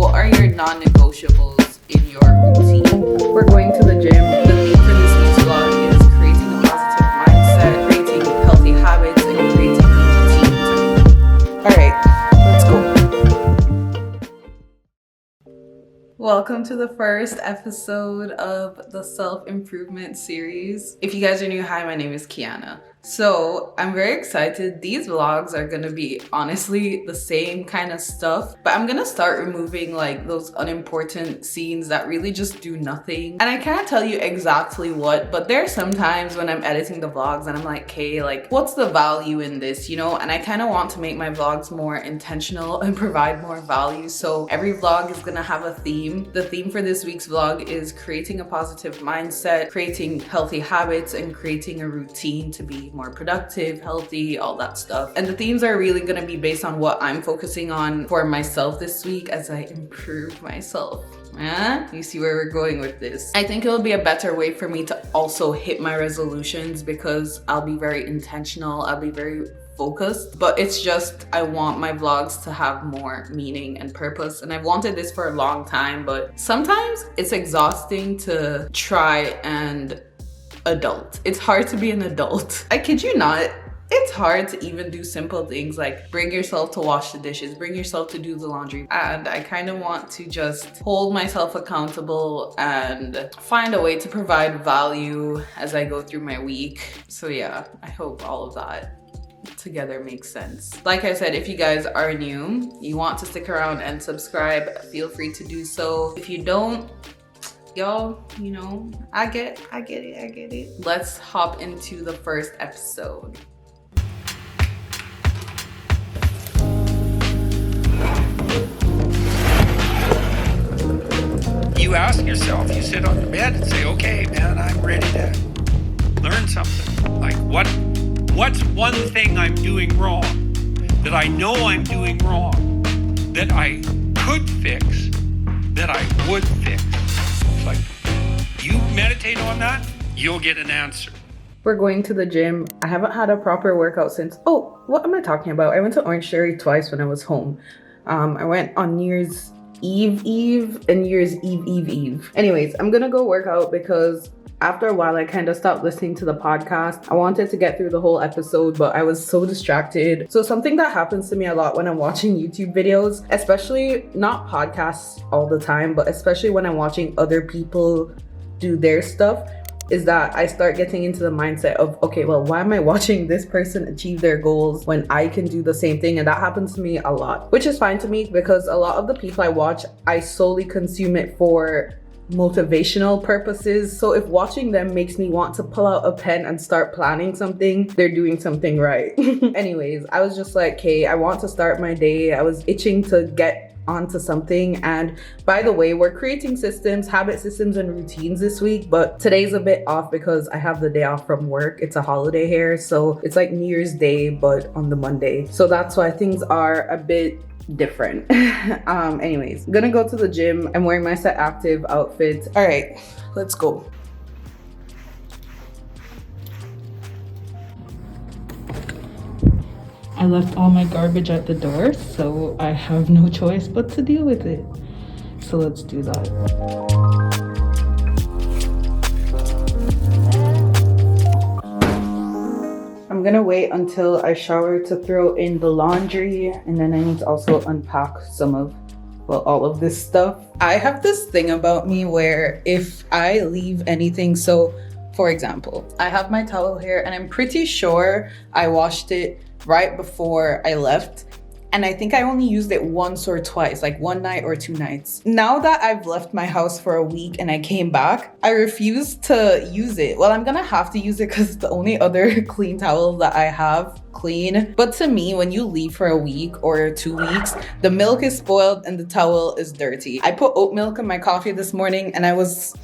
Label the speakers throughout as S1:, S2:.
S1: What are your non-negotiables in your routine? We're going to the gym. The theme for this week's vlog is creating a positive mindset, creating healthy habits, and creating routines. Alright, let's go. Welcome to the first episode of the self-improvement series. If you guys are new, hi, my name is Keiana. So I'm very excited. These vlogs are gonna be honestly the same kind of stuff, but I'm gonna start removing like those unimportant scenes that really just do nothing. And I can't tell you exactly what, but there are some times when I'm editing the vlogs and I'm like, okay, like what's the value in this, you know? And I kind of want to make my vlogs more intentional and provide more value. So every vlog is gonna have a theme. The theme for this week's vlog is creating a positive mindset, creating healthy habits, and creating a routine to be more productive, healthy, all that stuff. And the themes are really gonna be based on what I'm focusing on for myself this week as I improve myself. You see where we're going with this. I think it'll be a better way for me to also hit my resolutions because I'll be very intentional, I'll be very focused, but it's just I want my vlogs to have more meaning and purpose, and I've wanted this for a long time, but sometimes it's exhausting to try and adult. It's hard to be an adult. I kid you not. It's hard to even do simple things like bring yourself to wash the dishes, bring yourself to do the laundry. And I kind of want to just hold myself accountable and find a way to provide value as I go through my week. So yeah, I hope all of that together makes sense. Like I said, if you guys are new, you want to stick around and subscribe, feel free to do so. If you don't, y'all, you know, I get it. Let's hop into the first episode.
S2: You ask yourself, you sit on the bed and say, okay, man, I'm ready to learn something. Like what's one thing I'm doing wrong that I know I'm doing wrong that I could fix, that I would fix? It's like, you meditate on that, you'll get an answer.
S1: We're going to the gym. I haven't had a proper workout since, oh, what am I talking about? I went to Orange Theory twice when I was home. I went on New Year's Eve and New Year's Eve. Anyways, I'm gonna go work out because after a while, I kind of stopped listening to the podcast. I wanted to get through the whole episode, but I was so distracted. So something that happens to me a lot when I'm watching YouTube videos, especially not podcasts all the time, but especially when I'm watching other people do their stuff, is that I start getting into the mindset of, okay, well, why am I watching this person achieve their goals when I can do the same thing? And that happens to me a lot, which is fine to me because a lot of the people I watch, I solely consume it for motivational purposes. So if watching them makes me want to pull out a pen and start planning something, they're doing something right. Anyways, I was just like, hey, I want to start my day. I was itching to get onto something. And by the way, we're creating systems, habit systems and routines this week, but today's a bit off because I have the day off from work. It's a holiday here, so it's like New Year's Day but on the Monday, so that's why things are a bit different. Anyways, I'm gonna go to the gym. I'm wearing my Set Active outfit. All right, let's go. I left all my garbage at the door, so I have no choice but to deal with it. So let's do that. I'm gonna wait until I shower to throw in the laundry, and then I need to also unpack some of, well, all of this stuff. I have this thing about me where if I leave anything, so for example, I have my towel here and I'm pretty sure I washed it right before I left, and I think I only used it once or twice, like one night or 2 nights. Now that I've left my house for a week and I came back, I refuse to use it. Well, I'm gonna have to use it because it's the only other clean towel that I have clean. But to me, when you leave for a week or 2 weeks, the milk is spoiled and the towel is dirty. I put oat milk in my coffee this morning and I was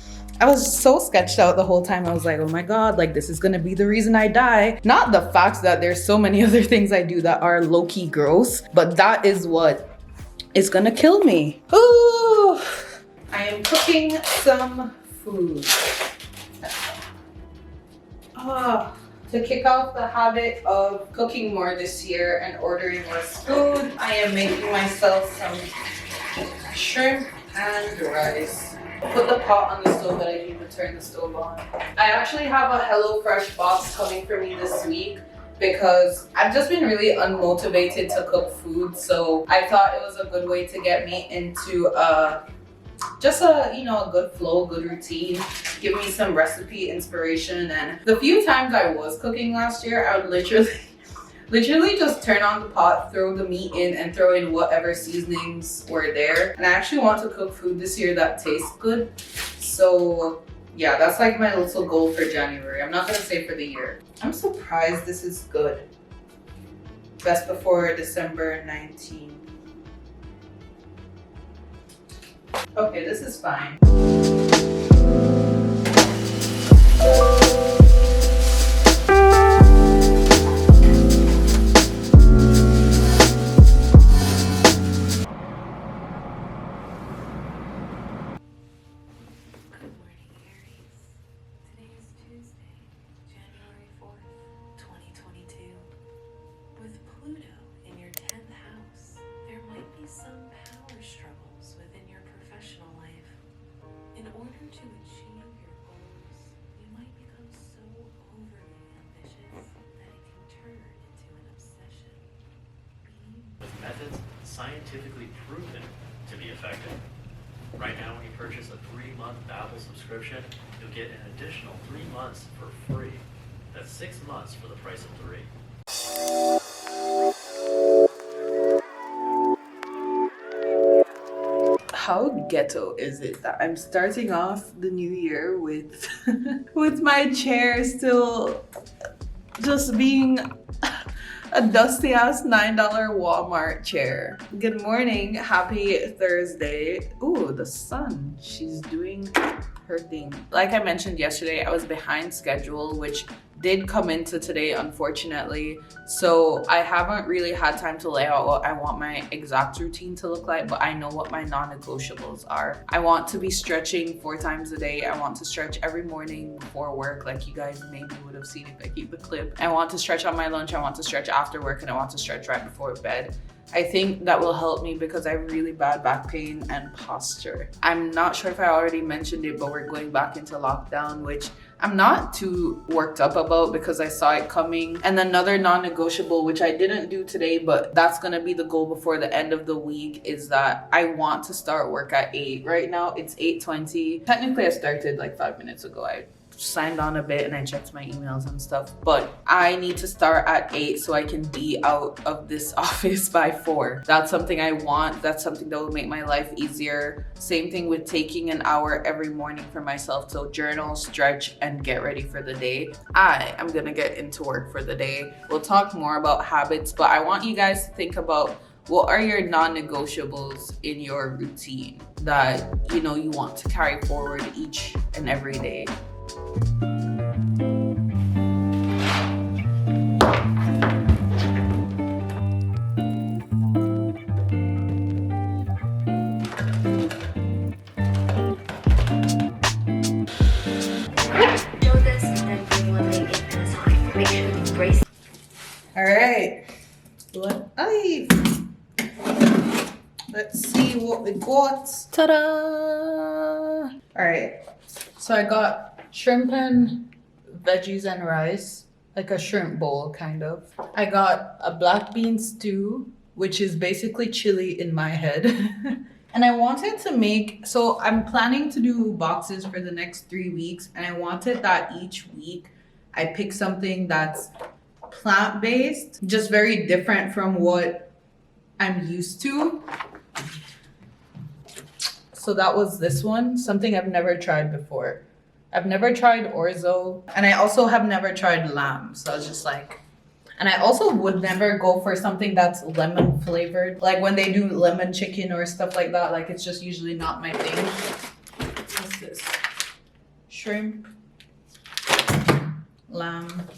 S1: so sketched out the whole time. I was like, oh my God, like this is gonna be the reason I die. Not the fact that there's so many other things I do that are low-key gross, but that is what is gonna kill me. Ooh, I am cooking some food. To kick off the habit of cooking more this year and ordering less food, I am making myself some shrimp and rice. Put the pot on the stove, but I didn't even turn the stove on. I actually have a HelloFresh box coming for me this week because I've just been really unmotivated to cook food. So I thought it was a good way to get me into just a good flow, good routine, give me some recipe inspiration. And the few times I was cooking last year, I would literally just turn on the pot, throw the meat in, and throw in whatever seasonings were there. And I actually want to cook food this year that tastes good. So yeah, that's like my little goal for January. I'm not gonna say for the year. I'm surprised this is good. Best before December 19. Okay, this is fine.
S3: Methods scientifically proven to be effective. Right now, when you purchase a 3-month Babbel subscription, you'll get an additional 3 months for free. That's 6 months for the price of 3.
S1: How ghetto is it that I'm starting off the new year with with my chair still just being a dusty ass $9 Walmart chair. Good morning, happy Thursday. Ooh, the sun, she's doing her thing. Like I mentioned yesterday, I was behind schedule, which did come into today, unfortunately. So I haven't really had time to lay out what I want my exact routine to look like, but I know what my non-negotiables are. I want to be stretching 4 times a day. I want to stretch every morning before work, like you guys maybe would have seen if I keep the clip. I want to stretch on my lunch, I want to stretch after work, and I want to stretch right before bed. I think that will help me because I have really bad back pain and posture. I'm not sure if I already mentioned it, but we're going back into lockdown, which I'm not too worked up about because I saw it coming. And another non-negotiable, which I didn't do today, but that's gonna be the goal before the end of the week, is that I want to start work at 8. Right now it's 8:20. Technically I started like 5 minutes ago. I signed on a bit and I checked my emails and stuff, but I need to start at 8 so I can be out of this office by 4. That's something I want. That's something that will make my life easier. Same thing with taking an hour every morning for myself to journal, stretch, and get ready for the day. I am gonna get into work for the day. We'll talk more about habits, but I want you guys to think about what are your non-negotiables in your routine that you want to carry forward each and every day. All right, let's see what we got. Ta-da! All right, so I got shrimp and veggies and rice, like a shrimp bowl kind of. I got a black bean stew, which is basically chili in my head. And I wanted to make, so I'm planning to do boxes for the next 3 weeks, and I wanted that each week I pick something that's plant-based, just very different from what I'm used to. So that was this one, something I've never tried before. I've never tried orzo, and I also have never tried lamb. So I was just like, and I also would never go for something that's lemon flavored. Like when they do lemon chicken or stuff like that, like it's just usually not my thing. What's this? Shrimp, lamb.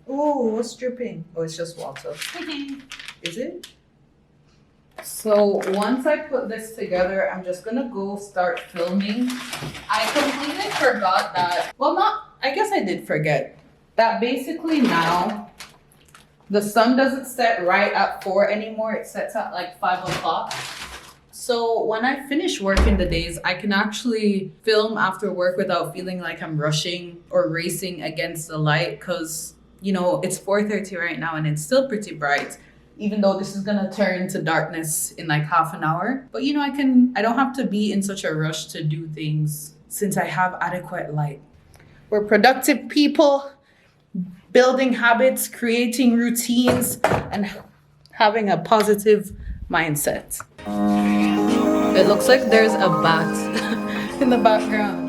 S1: Oh, what's dripping? Oh, it's just water. Is it? So once I put this together, I'm just gonna go start filming. I completely forgot that, I guess I did forget that basically now the sun doesn't set right at 4 anymore. It sets at like 5 o'clock. So when I finish work in the days, I can actually film after work without feeling like I'm rushing or racing against the light, because it's 4:30 right now and it's still pretty bright, even though this is gonna turn to darkness in like half an hour. But I don't have to be in such a rush to do things since I have adequate light. We're productive people, building habits, creating routines, and having a positive mindset. It looks like there's a bat in the background.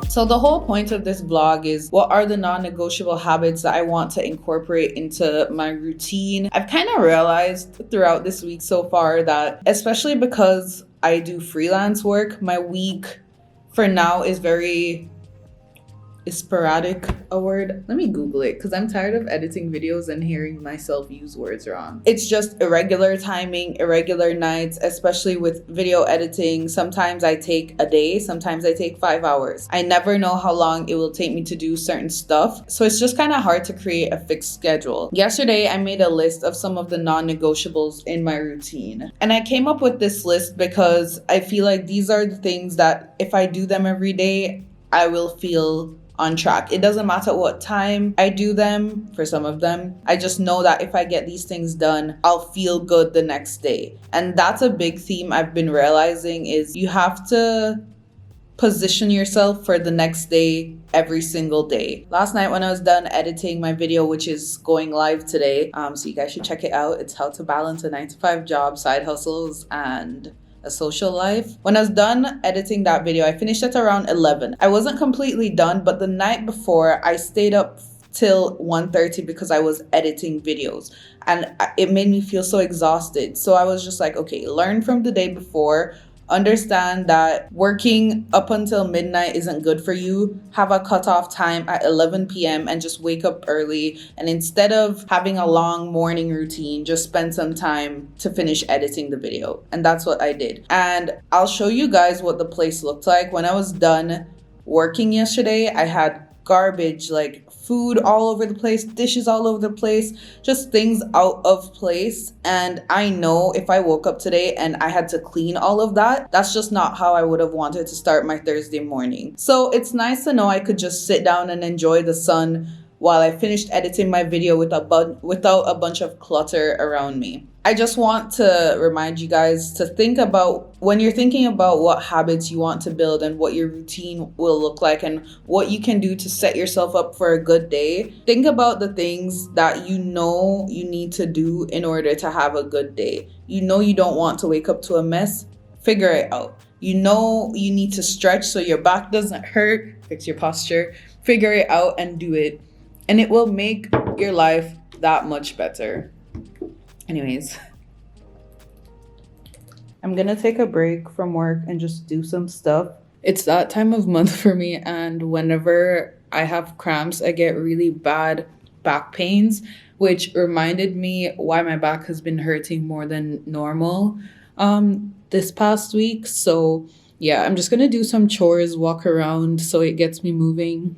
S1: So the whole point of this vlog is, what are the non-negotiable habits that I want to incorporate into my routine? I've kind of realized throughout this week so far that, especially because I do freelance work, my week for now is very sporadic, a word. Let me Google it, because I'm tired of editing videos and hearing myself use words wrong. It's just irregular timing, irregular nights, especially with video editing. Sometimes I take a day, sometimes I take 5 hours. I never know how long it will take me to do certain stuff. So it's just kind of hard to create a fixed schedule. Yesterday, I made a list of some of the non-negotiables in my routine. And I came up with this list because I feel like these are the things that if I do them every day, I will feel on track. It doesn't matter what time I do them. For some of them, I just know that if I get these things done, I'll feel good the next day. And that's a big theme I've been realizing, is you have to position yourself for the next day every single day. Last night when I was done editing my video, which is going live today, so you guys should check it out. It's how to balance a 9-to-5 job, side hustles, and a social life. When I was done editing that video, I finished at around 11. I wasn't completely done, but the night before I stayed up till 1:30 because I was editing videos, and it made me feel so exhausted. So I was just like, okay, learn from the day before. Understand that working up until midnight isn't good for you. Have a cutoff time at 11 p.m. and just wake up early. And instead of having a long morning routine, just spend some time to finish editing the video. And that's what I did. And I'll show you guys what the place looked like. When I was done working yesterday, I had garbage, like food all over the place, dishes all over the place, just things out of place. And I know if I woke up today and I had to clean all of that, that's just not how I would have wanted to start my Thursday morning. So it's nice to know I could just sit down and enjoy the sun while I finished editing my video without a bunch of clutter around me. I just want to remind you guys to think about, when you're thinking about what habits you want to build and what your routine will look like and what you can do to set yourself up for a good day, think about the things that you know you need to do in order to have a good day. You know you don't want to wake up to a mess, figure it out. You know you need to stretch so your back doesn't hurt, fix your posture, figure it out and do it. And it will make your life that much better. Anyways, I'm gonna take a break from work and just do some stuff. It's that time of month for me, and whenever I have cramps, I get really bad back pains, which reminded me why my back has been hurting more than normal this past week. So yeah, I'm just gonna do some chores, walk around so it gets me moving.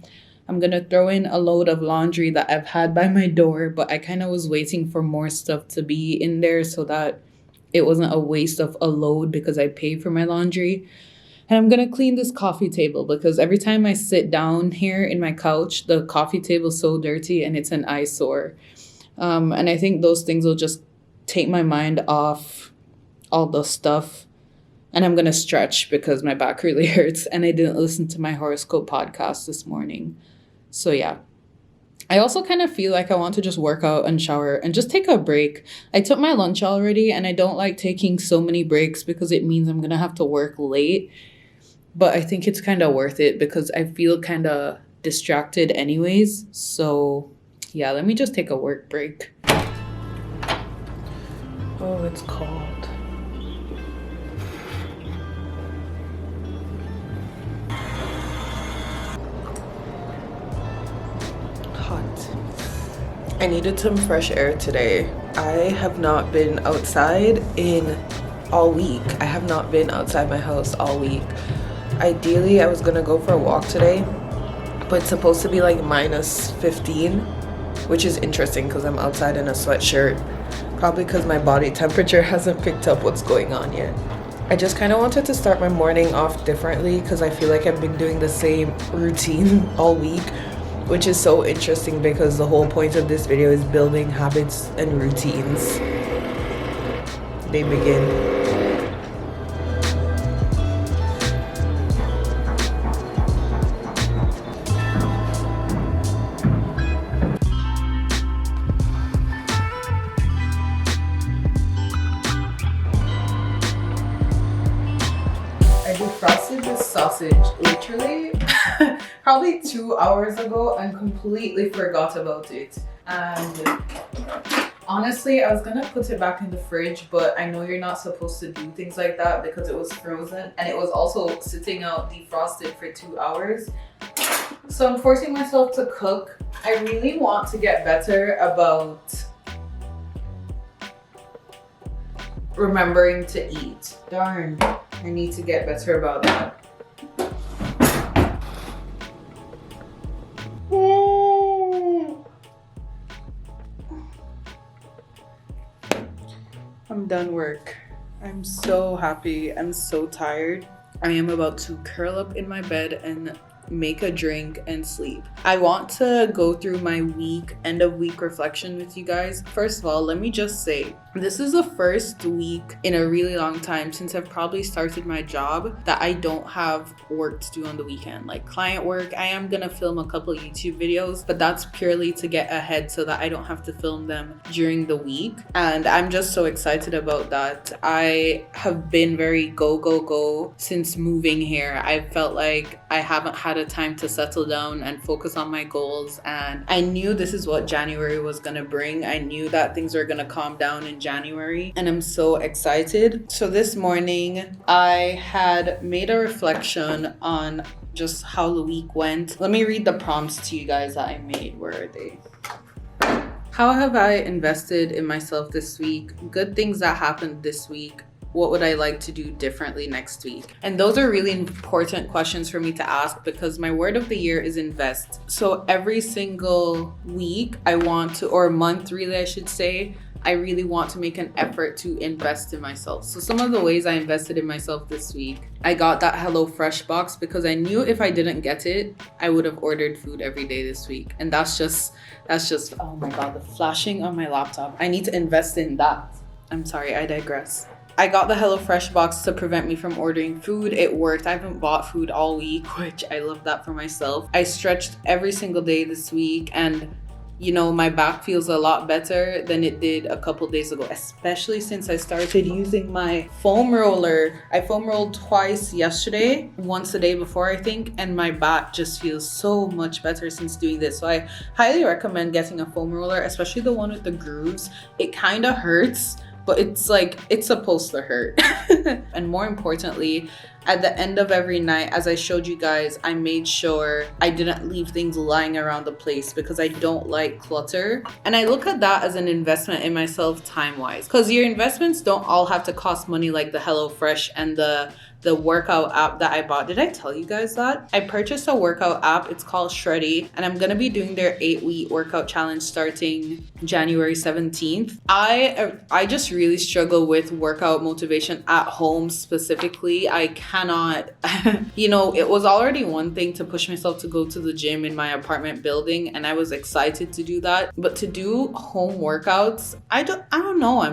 S1: I'm gonna throw in a load of laundry that I've had by my door, but I kind of was waiting for more stuff to be in there so that it wasn't a waste of a load because I paid for my laundry. And I'm gonna clean this coffee table because every time I sit down here in my couch, the coffee table is so dirty and it's an eyesore. And I think those things will just take my mind off all the stuff. And I'm gonna stretch because my back really hurts and I didn't listen to my horoscope podcast this morning. So yeah, I also kind of feel like I want to just work out and shower and just take a break. I took my lunch already and I don't like taking so many breaks because it means I'm going to have to work late. but I think it's kind of worth it because I feel kind of distracted anyways. So yeah, let me just take a work break. Oh, it's cold. Hot. I needed some fresh air today. I have not been outside in all week. I have not been outside my house all week. Ideally, I was gonna go for a walk today, but it's supposed to be like minus 15, which is interesting because I'm outside in a sweatshirt. Probably because my body temperature hasn't picked up what's going on yet. I just kind of wanted to start my morning off differently because I feel like I've been doing the same routine all week, which is so interesting because the whole point of this video is building habits and routines. They begin. I defrosted this sausage literally probably 2 hours ago and completely forgot about it. And honestly, I was gonna put it back in the fridge, but I know you're not supposed to do things like that because it was frozen and it was also sitting out defrosted for 2 hours. So I'm forcing myself to cook. I really want to get better about remembering to eat. Darn, I need to get better about that. I'm done work. I'm so happy. I'm so tired. I am about to curl up in my bed and make a drink and sleep. I want to go through my end of week reflection with you guys. First of all, let me just say, this is the first week in a really long time since I've probably started my job that I don't have work to do on the weekend, like client work. I am gonna film a couple YouTube videos, but that's purely to get ahead so that I don't have to film them during the week. And I'm just so excited about that. I have been very go since moving here. I felt like I haven't had a time to settle down and focus on my goals, and I knew this is what January was gonna bring. I knew that things were gonna calm down in January, and I'm so excited. So this morning I had made a reflection on just how the week went. Let me read the prompts to you guys that I made. Where are they? How have I invested in myself this week? Good things that happened this week. What would I like to do differently next week? And those are really important questions for me to ask because my word of the year is invest. So every single week I want to, or month really I should say, I really want to make an effort to invest in myself. So some of the ways I invested in myself this week, I got that HelloFresh box because I knew if I didn't get it, I would have ordered food every day this week. And that's just, oh my God, the flashing on my laptop. I need to invest in that. I'm sorry, I digress. I got the HelloFresh box to prevent me from ordering food. It worked. I haven't bought food all week, which I love that for myself. I stretched every single day this week, and you know, my back feels a lot better than it did a couple days ago, especially since I started using my foam roller. I foam rolled twice yesterday, once a day before I think, and my back just feels so much better since doing this. So I highly recommend getting a foam roller, especially the one with the grooves. It kind of hurts, but it's like, it's supposed to hurt. And more importantly, at the end of every night, as I showed you guys, I made sure I didn't leave things lying around the place because I don't like clutter. And I look at that as an investment in myself time-wise, because your investments don't all have to cost money, like the HelloFresh and the workout app that I bought. Did I tell you guys that? I purchased a workout app. It's called Shreddy, and I'm gonna be doing their 8-week workout challenge starting January 17th. I just really struggle with workout motivation at home specifically. I cannot, you know, it was already one thing to push myself to go to the gym in my apartment building, and I was excited to do that. But to do home workouts, I don't know.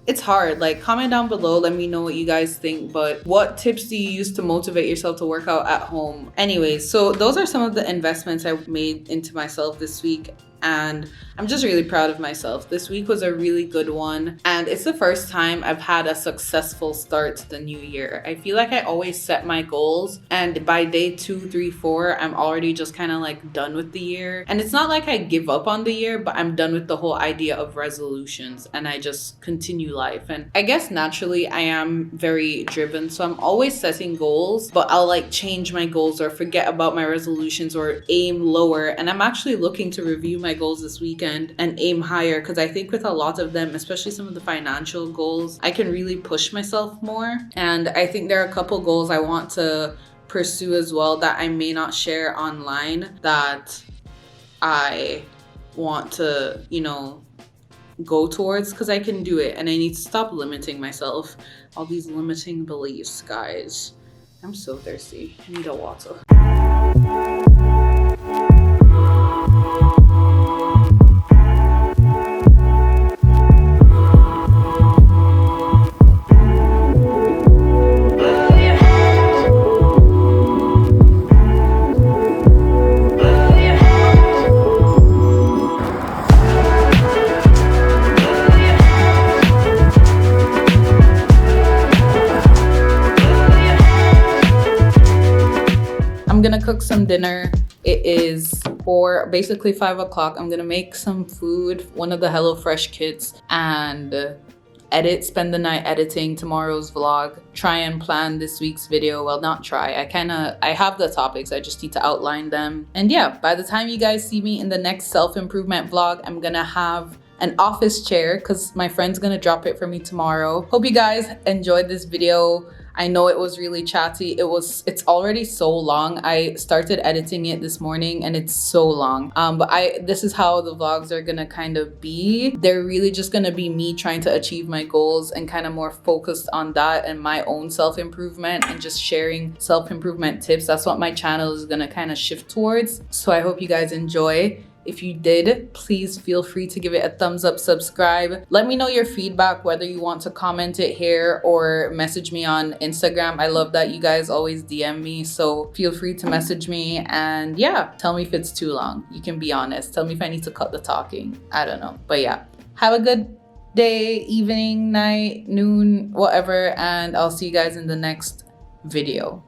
S1: It's hard. Like, comment down below. Let me know what you guys think. But what tips do you use to motivate yourself to work out at home? Anyways, so those are some of the investments I made into myself this week. and I'm just really proud of myself. This week was a really good one, and it's the first time I've had a successful start to the new year. I feel like I always set my goals, and by day 2, 3, 4, I'm already just kind of like done with the year. And it's not like I give up on the year, but I'm done with the whole idea of resolutions and I just continue life. And I guess naturally I am very driven, so I'm always setting goals, but I'll like change my goals or forget about my resolutions or aim lower. And I'm actually looking to review my goals this weekend and aim higher, because I think with a lot of them, especially some of the financial goals, I can really push myself more. And I think there are a couple goals I want to pursue as well that I may not share online, that I want to, you know, go towards, because I can do it and I need to stop limiting myself. All these limiting beliefs, guys. I'm so thirsty. I need a water. I'm gonna cook some dinner. It is basically 5 o'clock. I'm gonna make some food, one of the HelloFresh kits, and spend the night editing tomorrow's vlog, try and plan this week's video. Well, not try, I have the topics, I just need to outline them. And yeah, by the time you guys see me in the next self-improvement vlog, I'm gonna have an office chair because my friend's gonna drop it for me tomorrow. Hope you guys enjoyed this video. I know it was really chatty. It's already so long. I started editing it this morning and it's so long. But this is how the vlogs are gonna kind of be. They're really just gonna be me trying to achieve my goals and kind of more focused on that and my own self-improvement and just sharing self-improvement tips. That's what my channel is gonna kind of shift towards. So I hope you guys enjoy. If you did, please feel free to give it a thumbs up, subscribe. Let me know your feedback, whether you want to comment it here or message me on Instagram. I love that you guys always DM me, so feel free to message me. And yeah, tell me if it's too long. You can be honest. Tell me if I need to cut the talking. I don't know. But yeah, have a good day, evening, night, noon, whatever. And I'll see you guys in the next video.